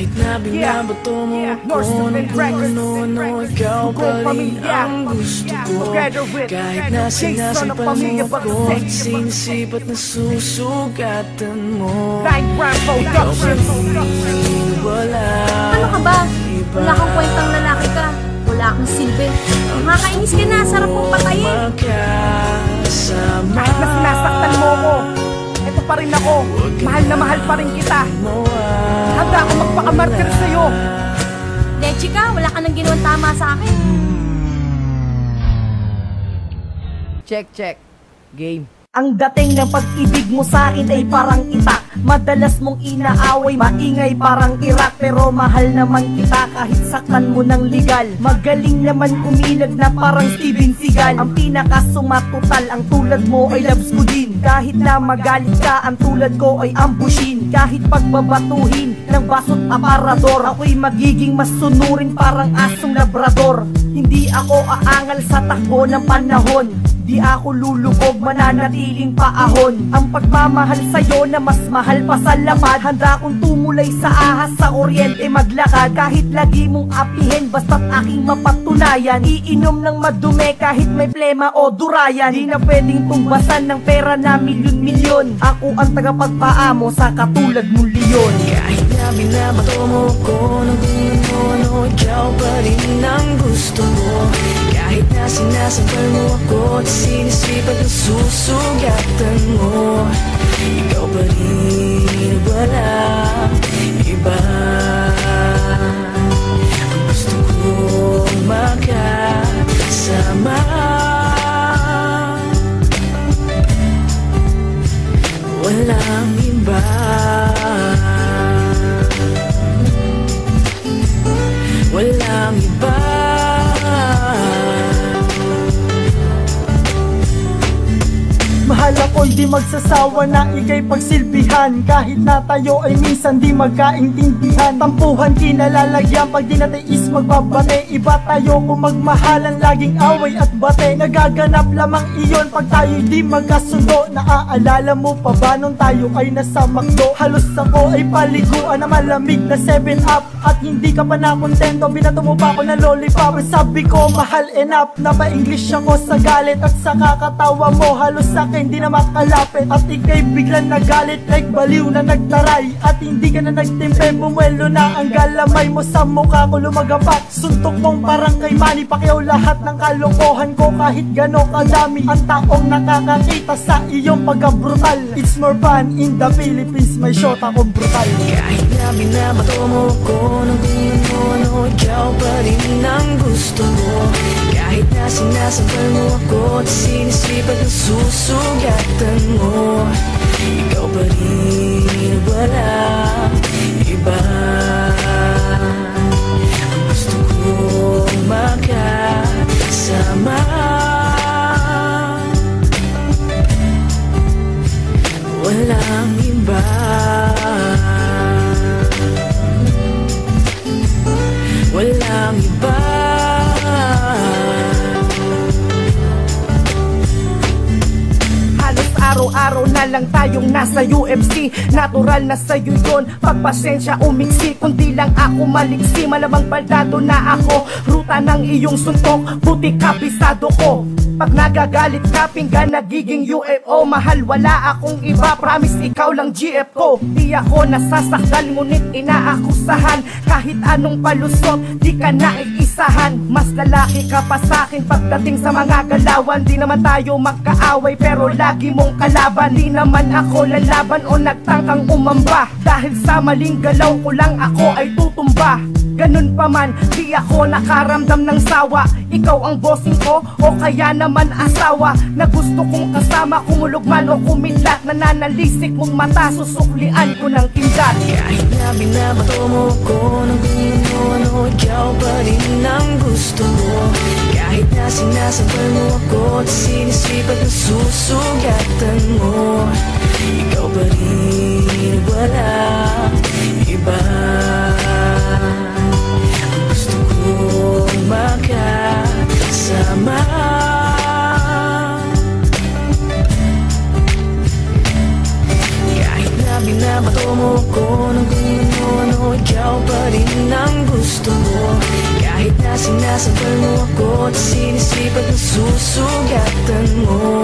Kahit na binabato mo ako ng ano-ano, ikaw pa rin ang gusto ko. Kahit na sinasampal mo ako at sinisipat na susugatan mo, ikaw pa rin wala. Ano ka ba? Wala kang kwentang lalaki ka. Wala kang silbi. Nakakainis ka na, sarap mong patayin. Kahit na sinasaktan mo ko, ito pa rin ako. Mahal na mahal pa rin kita. Handa ako magpakamartir sa'yo. Lechi ka, wala ka nang ginawang tama sa akin. Check, check. Game. Ang dating ng pag-ibig mo sa akin ay parang itak. Madalas mong inaaway, maingay parang Iraq. Pero mahal naman kita kahit saktan mo ng legal. Magaling naman umilag na parang Steven Seagal. Ang pinakasumatotal, ang tulad mo ay loves ko din. Kahit na magalit ka, ang tulad ko ay ambushin. Kahit pagbabatuhin ng baso't aparador, ako'y magiging masunurin parang asong labrador. Hindi ako aangal sa takbo ng panahon. Di ako lulubog, mananatiling paahon. Ang pagmamahal sa'yo na mas mahal pa sa lapad. Handa kong tumulay sa ahas, sa kuryente maglakad. Kahit lagi mong apihin, basta't aking mapatunayan. Iinom ng madumi kahit may plema o durayan. Di na pwedeng tumbasan ng pera na milyon-milyon. Ako ang tagapagpaamo sa katulad mong leon. Kahit na binabato mo ko ng ano-ano, ikaw pa rin ang gusto mo. Kahit na sinasampal mo ako at sinisipat na susugatan mo, ikaw pa rin walang iba. Ang gusto kong makasama, walang iba. Walang iba. Mahal ako'y di magsasawa na ika'y pagsilbihan. Kahit na tayo ay minsan di magkaintindihan. Tampuhan kinalalagyan pag di natiis magbabate. Iba tayo kung magmahalan, laging away at bate. Nagaganap lamang iyon pag tayo'y di magkasundo. Naaalala mo pa ba nung tayo ay nasa McDo? Halos ako ay paliguan na malamig na 7-up. At hindi ka pa nakontento, binato mo pa ako na lollipop. Sabi ko mahal enough, napa-English ako sa galit. At sa kakatawa mo halos sa'kin di na makalapit. At ika'y biglang nagalit like baliw na nagtaray. At hindi ka na nagtimpe, bumuelo na ang galamay mo sa mukha ko lumagapat. Suntok mong parang kay Manny Pacquiao, lahat ng kalokohan ko kahit gano'ng kadami. Ang taong nakakakita sa iyong pagka-brutal. It's more fun in the Philippines, may shot akong brutal. Kahit na binabato mo ko ng ano-ano, ikaw pa rin ang gusto mo. Kahit na sinasampal mo ako at sinisipat na susugatan mo, ikaw pa rin walang iba. Ang gusto kong makasama, walang iba. Walang iba. Halos araw-araw na lang tayong nasa UFC. Natural na sa'yo yun, pagpasensya umiksi. Kundi lang ako maliksi, malamang baldado na ako. Ruta ng iyong suntok, buti kabisado ko. Pag nagagalit ka, pinggan nagiging UFO. Mahal, wala akong iba, promise ikaw lang GF ko. Di ako nasasaktan, ngunit inaakusahan. Kahit anong palusot, di ka naiisahan. Mas lalaki ka pa sa'kin pagdating sa mga galawan. Di naman tayo magkaaway, pero lagi mong kalaban. Di naman ako lalaban o nagtangkang umamba. Dahil sa maling galaw ko lang ako ay tutumba. Ganun pa man, di ako nakaramdam ng sawa. Ikaw ang bossing ko o kaya naman asawa. Na gusto kong kasama, kumulog man o kumidlat. Nananalisik mong mata, susuklian ko ng kindat. Kahit na binabato mo ko ng ano-ano, ikaw pa rin ang gusto mo. Kahit na sinasampal mo ako at sinisipat na susugatan mo, ikaw pa rin walang iba. Ang gusto kong makasama, kahit na binabato mo ko ng ano-ano, ikaw pa Sinasambal mo ako at sinisipag na susugatan mo.